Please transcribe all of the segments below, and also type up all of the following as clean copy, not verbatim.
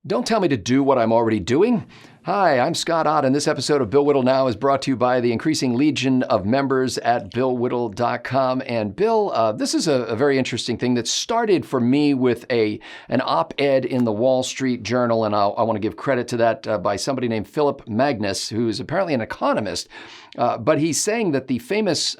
Don't tell me to do what I'm already doing. Hi, I'm Scott Ott, and this episode of Bill Whittle Now is brought to you by the increasing legion of members at BillWhittle.com. And Bill, this is a very interesting thing that started for me with an op-ed in the Wall Street Journal, and I want to give credit to that by somebody named Phillip Magness, who is apparently an economist. But he's saying that the famous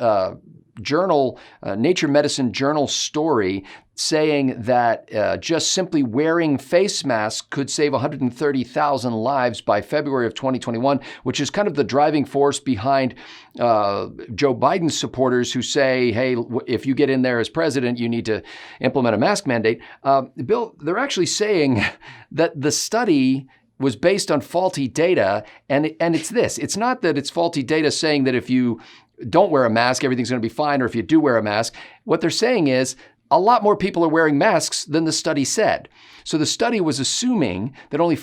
journal, Nature Medicine journal story saying that just simply wearing face masks could save 130,000 lives by February of 2021, which is kind of the driving force behind Joe Biden's supporters who say, hey, if you get in there as president, you need to implement a mask mandate. Bill, they're actually saying that the study was based on faulty data, and it's this. It's not that it's faulty data saying that if you don't wear a mask, everything's going to be fine, or if you do wear a mask. What they're saying is a lot more people are wearing masks than the study said. So the study was assuming that only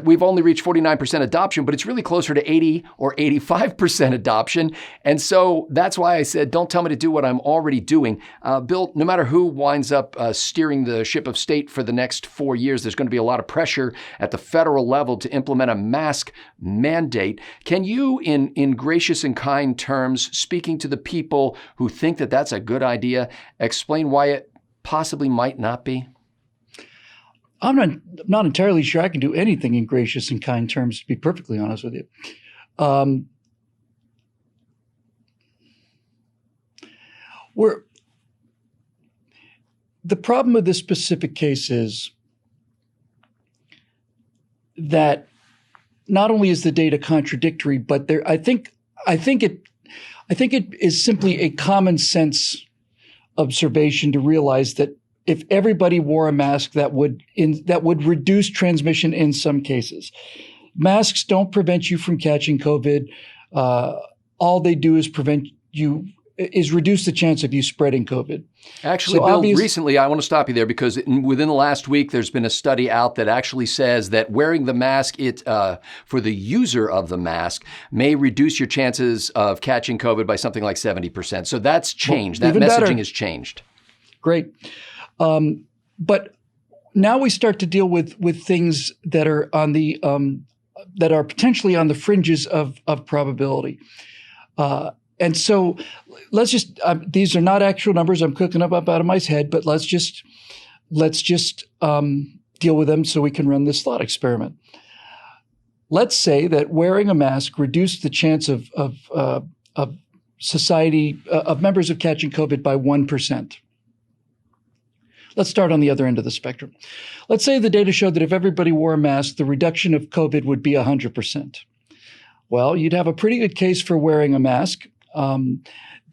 we've only reached 49% adoption, but it's really closer to 80 or 85% adoption. And so that's why I said, don't tell me to do what I'm already doing. Bill, no matter who winds up steering the ship of state for the next 4 years, there's going to be a lot of pressure at the federal level to implement a mask mandate. Can you, in gracious and kind terms, speaking to the people who think that that's a good idea, explain why it possibly might not be? I'm not entirely sure I can do anything in gracious and kind terms, to be perfectly honest with you. The problem with this specific case is that not only is the data contradictory, but I think it is simply a common sense observation to realize that if everybody wore a mask, that would reduce transmission in some cases. Masks don't prevent you from catching COVID. All they do is reduce the chance of you spreading COVID. Actually, so Bill, recently, I want to stop you there because within the last week, there's been a study out that actually says that wearing the mask, for the user of the mask, may reduce your chances of catching COVID by something like 70%. So that's changed. That messaging has changed. Great. But now we start to deal with things that are on the that are potentially on the fringes of probability. And so let's just these are not actual numbers I'm cooking up out of my head, but let's just deal with them so we can run this thought experiment. Let's say that wearing a mask reduced the chance of society of members of catching COVID by 1%. Let's start on the other end of the spectrum. Let's say the data showed that if everybody wore a mask, the reduction of COVID would be 100%. Well, you'd have a pretty good case for wearing a mask. The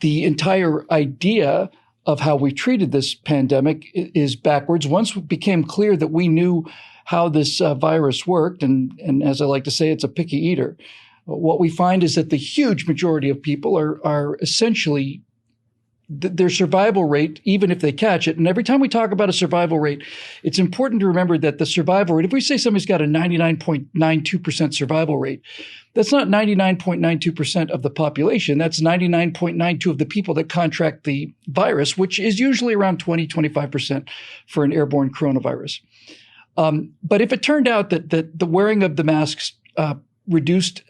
entire idea of how we treated this pandemic is backwards. Once it became clear that we knew how this virus worked, and as I like to say, it's a picky eater, what we find is that the huge majority of people are essentially their survival rate, even if they catch it. And every time we talk about a survival rate, it's important to remember that the survival rate, if we say somebody's got a 99.92% survival rate, that's not 99.92% of the population. That's 99.92% of the people that contract the virus, which is usually around 20-25% for an airborne coronavirus. But if it turned out that the wearing of the masks reduced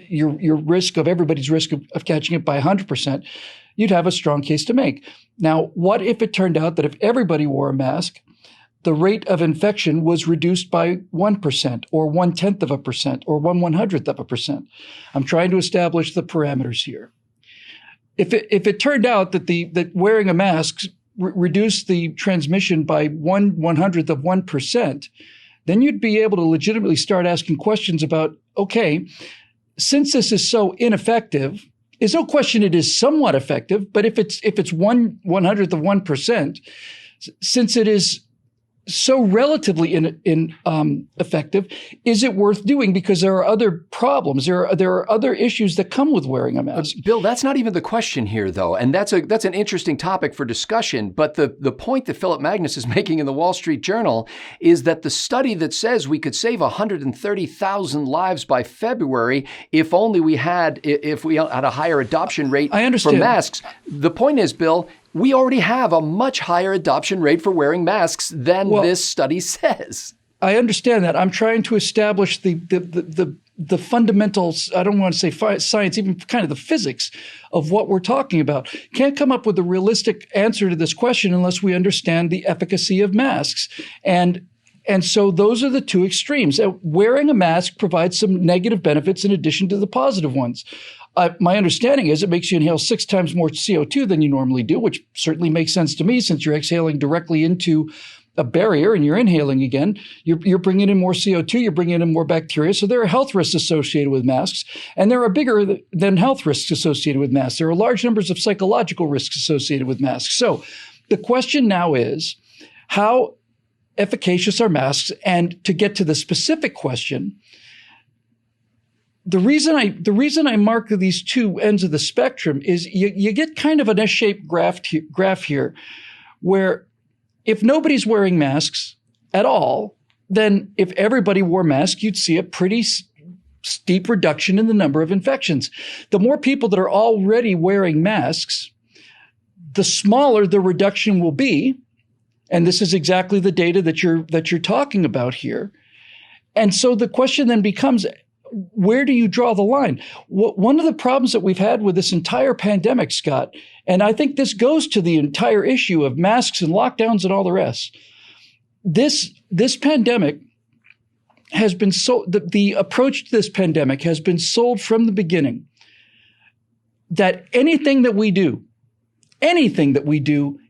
your risk of everybody's risk of catching it by 100%, you'd have a strong case to make. Now, what if it turned out that if everybody wore a mask, the rate of infection was reduced by 1% or 0.1% or 1/100%? I'm trying to establish the parameters here. If it turned out that wearing a mask reduced the transmission by 1/100%, then you'd be able to legitimately start asking questions about, okay, since this is so ineffective, there's no question it is somewhat effective, but if it's 1/100%, since it is so relatively effective, is it worth doing? Because there are other problems. There are other issues that come with wearing a mask. Bill, that's not even the question here, though, and that's an interesting topic for discussion. But the point that Phillip Magness is making in the Wall Street Journal is that the study that says we could save 130,000 lives by February if we had a higher adoption rate for masks. The point is, Bill, we already have a much higher adoption rate for wearing masks than this study says. I understand that. I'm trying to establish the fundamentals. I don't want to say science, even kind of the physics of what we're talking about. Can't come up with a realistic answer to this question unless we understand the efficacy of masks. And so those are the two extremes. Wearing a mask provides some negative benefits in addition to the positive ones. My understanding is it makes you inhale 6 times more CO2 than you normally do, which certainly makes sense to me since you're exhaling directly into a barrier and you're inhaling again. You're bringing in more CO2, you're bringing in more bacteria. So there are health risks associated with masks, and there are bigger than health risks associated with masks. There are large numbers of psychological risks associated with masks. So the question now is, how efficacious are masks? And to get to the specific question, the reason I mark these two ends of the spectrum is you get kind of an S-shaped graph here, where if nobody's wearing masks at all, then if everybody wore masks, you'd see a pretty steep reduction in the number of infections. The more people that are already wearing masks, the smaller the reduction will be. And this is exactly the data that you're talking about here. And so the question then becomes, where do you draw the line? One of the problems that we've had with this entire pandemic, Scott, and I think this goes to the entire issue of masks and lockdowns and all the rest. This pandemic has been the approach to this pandemic has been sold from the beginning that anything that we do,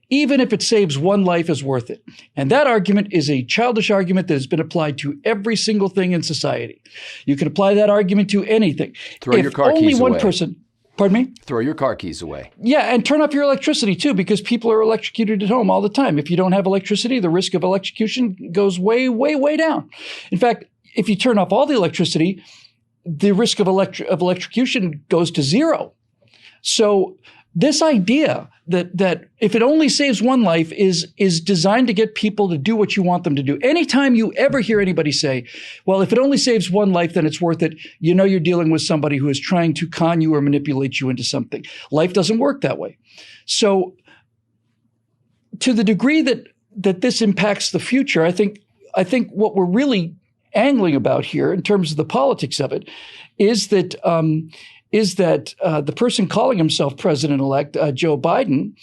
even if it saves one life, is worth it. And that argument is a childish argument that has been applied to every single thing in society. You can apply that argument to anything. Throw your car keys away. Pardon me? Throw your car keys away. Yeah, and turn off your electricity too, because people are electrocuted at home all the time. If you don't have electricity, the risk of electrocution goes way, way, way down. In fact, if you turn off all the electricity, the risk of electrocution goes to zero. So this idea that if it only saves one life is designed to get people to do what you want them to do. Anytime you ever hear anybody say, well, if it only saves one life, then it's worth it, you know you're dealing with somebody who is trying to con you or manipulate you into something. Life doesn't work that way. So to the degree that this impacts the future, I think what we're really angling about here in terms of the politics of it is that the person calling himself president-elect, Joe Biden,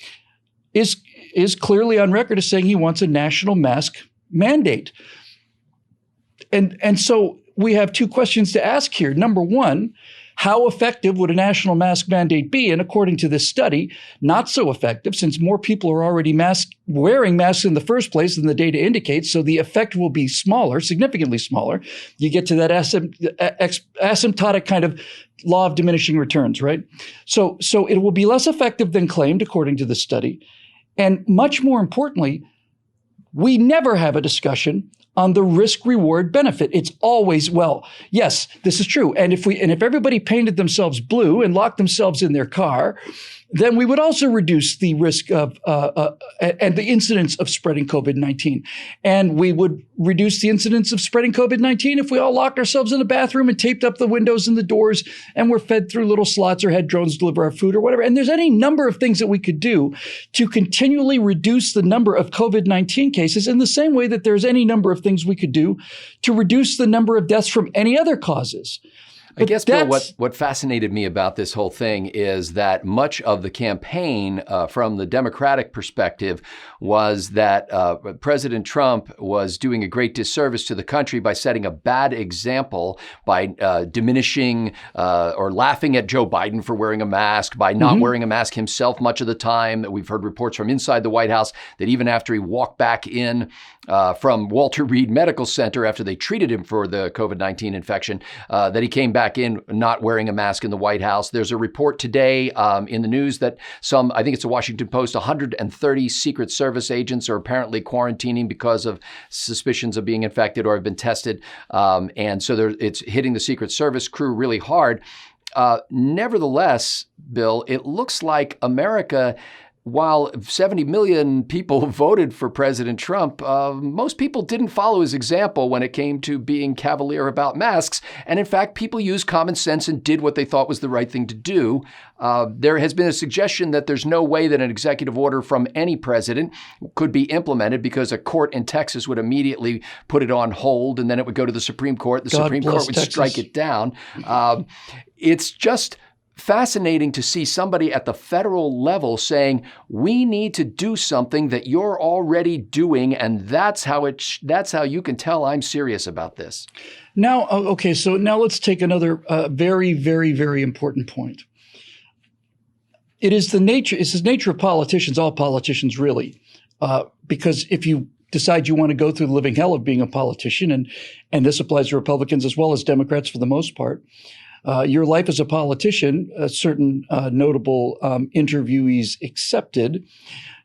is clearly on record as saying he wants a national mask mandate. And so we have two questions to ask here. Number one, how effective would a national mask mandate be? And according to this study, not so effective, since more people are already wearing masks in the first place than the data indicates. So the effect will be smaller, significantly smaller. You get to that asymptotic kind of law of diminishing returns, right? So it will be less effective than claimed, according to the study. And much more importantly, we never have a discussion on the risk-reward benefit. It's always, well, yes, this is true. And if everybody painted themselves blue and locked themselves in their car, then we would also reduce the risk of and the incidence of spreading COVID-19. And we would reduce the incidence of spreading COVID-19 if we all locked ourselves in a bathroom and taped up the windows and the doors and were fed through little slots or had drones deliver our food or whatever. And there's any number of things that we could do to continually reduce the number of COVID-19 cases in the same way that there's any number of things we could do to reduce the number of deaths from any other causes. I guess, Bill, what fascinated me about this whole thing is that much of the campaign from the Democratic perspective was that President Trump was doing a great disservice to the country by setting a bad example by diminishing or laughing at Joe Biden for wearing a mask, by not wearing a mask himself much of the time. We've heard reports from inside the White House that even after he walked back in from Walter Reed Medical Center after they treated him for the COVID-19 infection, that he came back in not wearing a mask in the White House. There's a report today in the news that I think it's the Washington Post, 130 Secret Service agents are apparently quarantining because of suspicions of being infected or have been tested. And so it's hitting the Secret Service crew really hard. Nevertheless, Bill, it looks like America while 70 million people voted for President Trump, most people didn't follow his example when it came to being cavalier about masks. And in fact, people used common sense and did what they thought was the right thing to do. There has been a suggestion that there's no way that an executive order from any president could be implemented because a court in Texas would immediately put it on hold, and then it would go to the Supreme Court. The Supreme Court would strike it down. It's just fascinating to see somebody at the federal level saying, we need to do something that you're already doing, and that's how you can tell I'm serious about this. Now, okay, so now let's take another very, very, very important point. It's the nature of politicians, all politicians really, because if you decide you want to go through the living hell of being a politician, and this applies to Republicans as well as Democrats for the most part, your life as a politician, certain notable interviewees accepted,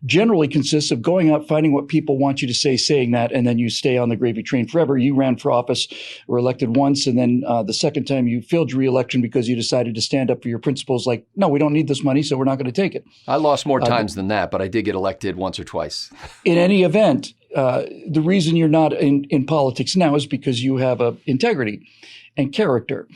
generally consists of going out, finding what people want you to say, saying that, and then you stay on the gravy train forever. You ran for office, were elected once, and then the second time you failed your re-election because you decided to stand up for your principles like, no, we don't need this money, so we're not going to take it. I lost more times than that, but I did get elected once or twice. In any event, the reason you're not in politics now is because you have integrity and character.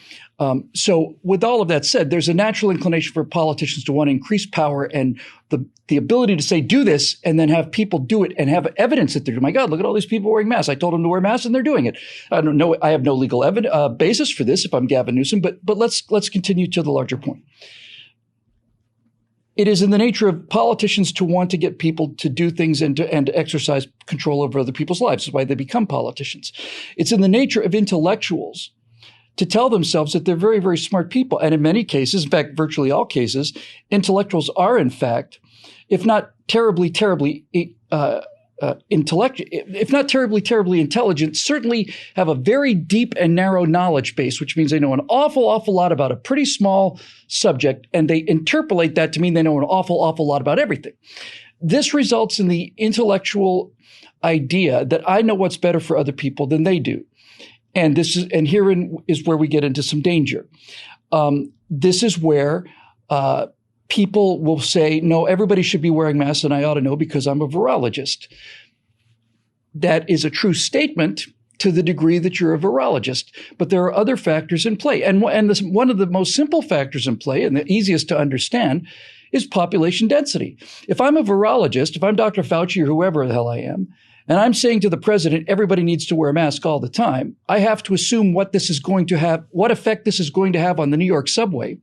So with all of that said, there's a natural inclination for politicians to want to increase power and the ability to say, do this, and then have people do it and have evidence that they're doing. My God, look at all these people wearing masks. I told them to wear masks and they're doing it. I don't know. I have no legal basis for this if I'm Gavin Newsom, but let's continue to the larger point. It is in the nature of politicians to want to get people to do things and to exercise control over other people's lives. That's why they become politicians. It's in the nature of intellectuals to tell themselves that they're very, very smart people. And in many cases, in fact, virtually all cases, intellectuals are, in fact, if not terribly intelligent, certainly have a very deep and narrow knowledge base, which means they know an awful lot about a pretty small subject, and they interpolate that to mean they know an awful lot about everything. This results in the intellectual idea that I know what's better for other people than they do. And herein is where we get into some danger. This is where people will say, no, everybody should be wearing masks and I ought to know because I'm a virologist. That is a true statement to the degree that you're a virologist. But there are other factors in play. And one of the most simple factors in play and the easiest to understand is population density. If I'm a virologist, if I'm Dr. Fauci or whoever the hell I am, and I'm saying to the president, everybody needs to wear a mask all the time, I have to assume what effect this is going to have on the New York subway.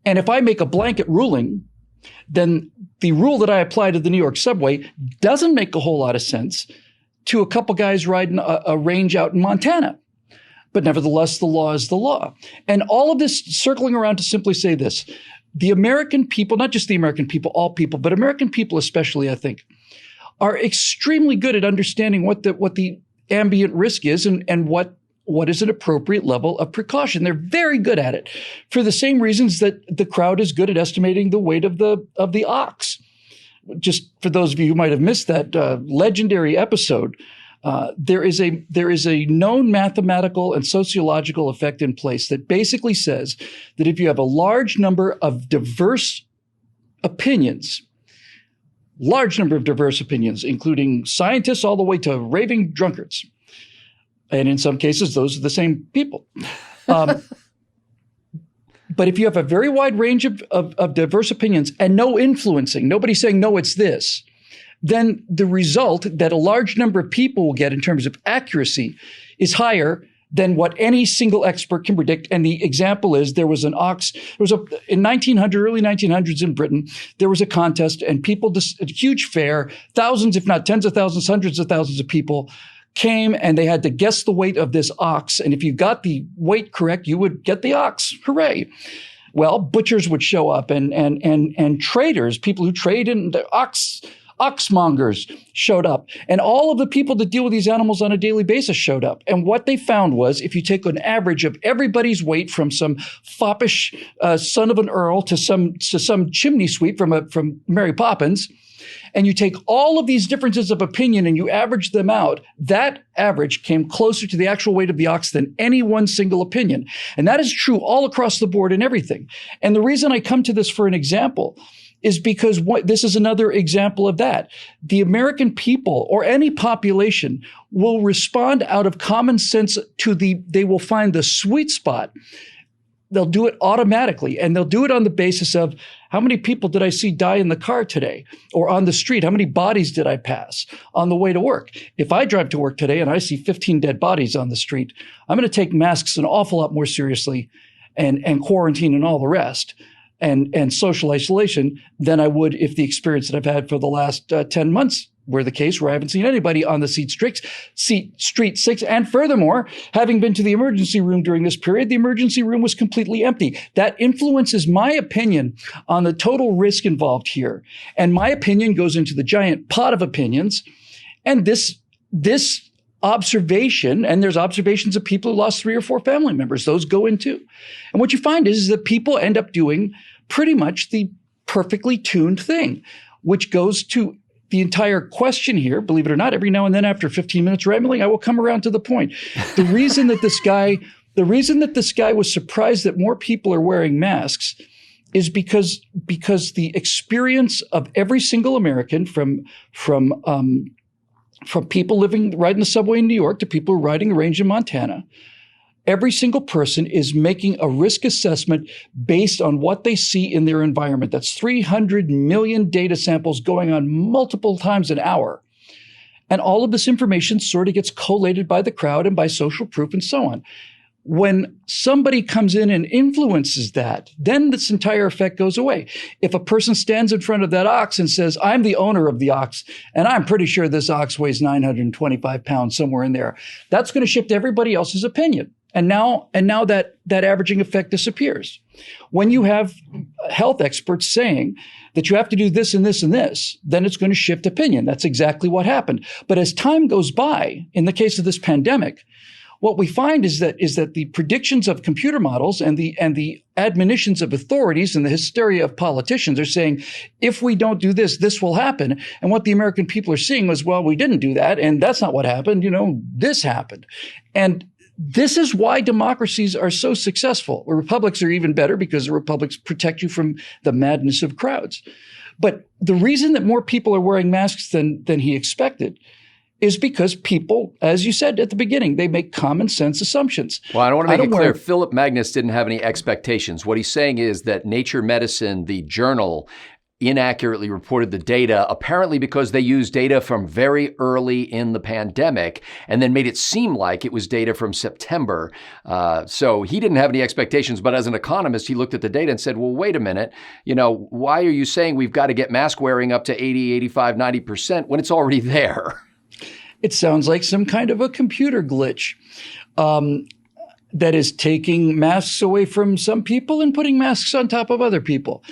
And if I make a blanket ruling, then the rule that I apply to the New York subway doesn't make a whole lot of sense to a couple guys riding a range out in Montana. But nevertheless, the law is the law. And all of this circling around to simply say this, the American people, not just the American people, all people, but American people especially, I think, are extremely good at understanding what the ambient risk is and what is an appropriate level of precaution. They're very good at it for the same reasons that the crowd is good at estimating the weight of the ox. Just for those of you who might have missed that legendary episode, there is a known mathematical and sociological effect in place that basically says that if you have a large number of diverse opinions, including scientists all the way to raving drunkards. And in some cases, those are the same people. But if you have a very wide range of diverse opinions and no influencing, nobody saying, no, it's this, then the result that a large number of people will get in terms of accuracy is higher than what any single expert can predict. And the example is in early 1900s in Britain, there was a contest and a huge fair, thousands, if not tens of thousands, hundreds of thousands of people came and they had to guess the weight of this ox. And if you got the weight correct, you would get the ox. Hooray. Well, butchers would show up and traders, people who trade in the oxmongers showed up. And all of the people that deal with these animals on a daily basis showed up. And what they found was if you take an average of everybody's weight from some foppish son of an earl to some chimney sweep from Mary Poppins, and you take all of these differences of opinion and you average them out, that average came closer to the actual weight of the ox than any one single opinion. And that is true all across the board in everything. And the reason I come to this for an example is because this is another example of that. The American people or any population will respond out of common sense they will find the sweet spot. They'll do it automatically, and they'll do it on the basis of how many people did I see die in the car today or on the street? How many bodies did I pass on the way to work? If I drive to work today and I see 15 dead bodies on the street, I'm going to take masks an awful lot more seriously and quarantine and all the rest and social isolation than I would if the experience that I've had for the last 10 months were the case, where I haven't seen anybody on the street 6. And furthermore, having been to the emergency room during this period, the emergency room was completely empty. That influences my opinion on the total risk involved here. And my opinion goes into the giant pot of opinions. And this observation, and there's observations of people who lost 3 or 4 family members, those go in too. And what you find is that people end up doing pretty much the perfectly tuned thing, which goes to the entire question here. Believe it or not, every now and then after 15 minutes rambling, I will come around to the point. The reason that this guy was surprised that more people are wearing masks is because the experience of every single American, from people living right in the subway in New York to people riding the range in Montana, every single person is making a risk assessment based on what they see in their environment. That's 300 million data samples going on multiple times an hour. And all of this information sort of gets collated by the crowd and by social proof and so on. When somebody comes in and influences that, then this entire effect goes away. If a person stands in front of that ox and says, I'm the owner of the ox, and I'm pretty sure this ox weighs 925 pounds, somewhere in there, that's going to shift everybody else's opinion. And now that averaging effect disappears. When you have health experts saying that you have to do this and this and this, then it's going to shift opinion. That's exactly what happened. But as time goes by, in the case of this pandemic, what we find is that the predictions of computer models and the admonitions of authorities and the hysteria of politicians are saying, if we don't do this, this will happen. And what the American people are seeing was, well, we didn't do that, and that's not what happened. This happened. And this is why democracies are so successful. Republics are even better because the republics protect you from the madness of crowds. But the reason that more people are wearing masks than he expected is because people, as you said at the beginning, they make common sense assumptions. Well, I want to make it clear, Phillip Magness didn't have any expectations. What he's saying is that Nature Medicine, the journal, inaccurately reported the data, apparently because they used data from very early in the pandemic and then made it seem like it was data from September. So he didn't have any expectations, but as an economist, he looked at the data and said, well, wait a minute, why are you saying we've got to get mask wearing up to 80, 85, 90% when it's already there? It sounds like some kind of a computer glitch that is taking masks away from some people and putting masks on top of other people.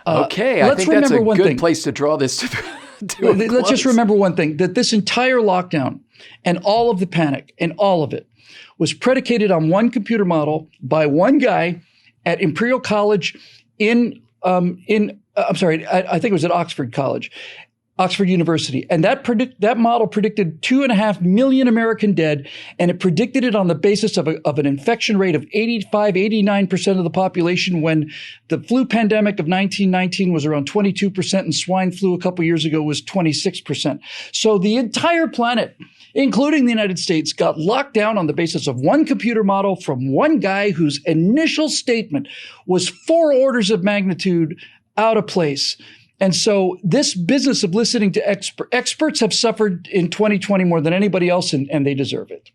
Okay, I think that's a good place to draw this to Let's just remember one thing, that this entire lockdown and all of the panic and all of it was predicated on one computer model by one guy at Imperial College I think it was at Oxford University. And that model predicted 2.5 million American dead, and it predicted it on the basis of an infection rate of 85, 89% of the population, when the flu pandemic of 1919 was around 22% and swine flu a couple years ago was 26%. So the entire planet, including the United States, got locked down on the basis of one computer model from one guy whose initial statement was 4 orders of magnitude out of place. And so this business of listening to experts have suffered in 2020 more than anybody else, and they deserve it.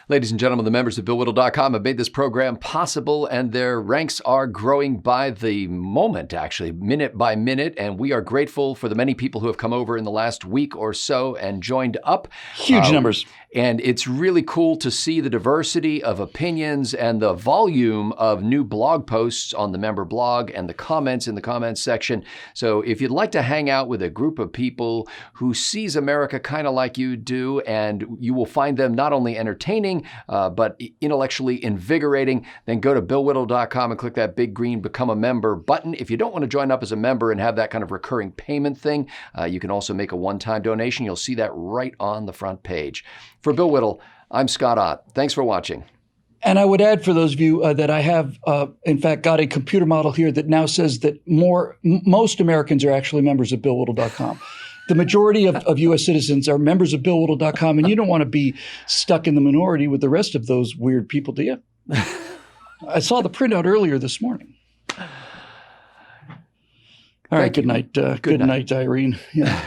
Ladies and gentlemen, the members of BillWhittle.com have made this program possible, and their ranks are growing by the moment, actually, minute by minute. And we are grateful for the many people who have come over in the last week or so and joined up. Huge numbers. And it's really cool to see the diversity of opinions and the volume of new blog posts on the member blog and the comments in the comments section. So if you'd like to hang out with a group of people who sees America kind of like you do, and you will find them not only entertaining, but intellectually invigorating, then go to BillWhittle.com and click that big green Become a Member button. If you don't want to join up as a member and have that kind of recurring payment thing, you can also make a one-time donation. You'll see that right on the front page. For Bill Whittle, I'm Scott Ott. Thanks for watching. And I would add for those of you that I have, in fact, got a computer model here that now says that most Americans are actually members of BillWhittle.com. The majority of U.S. citizens are members of BillWhittle.com, and you don't want to be stuck in the minority with the rest of those weird people, do you? I saw the printout earlier this morning. All right, good night. Good night, Irene. Yeah.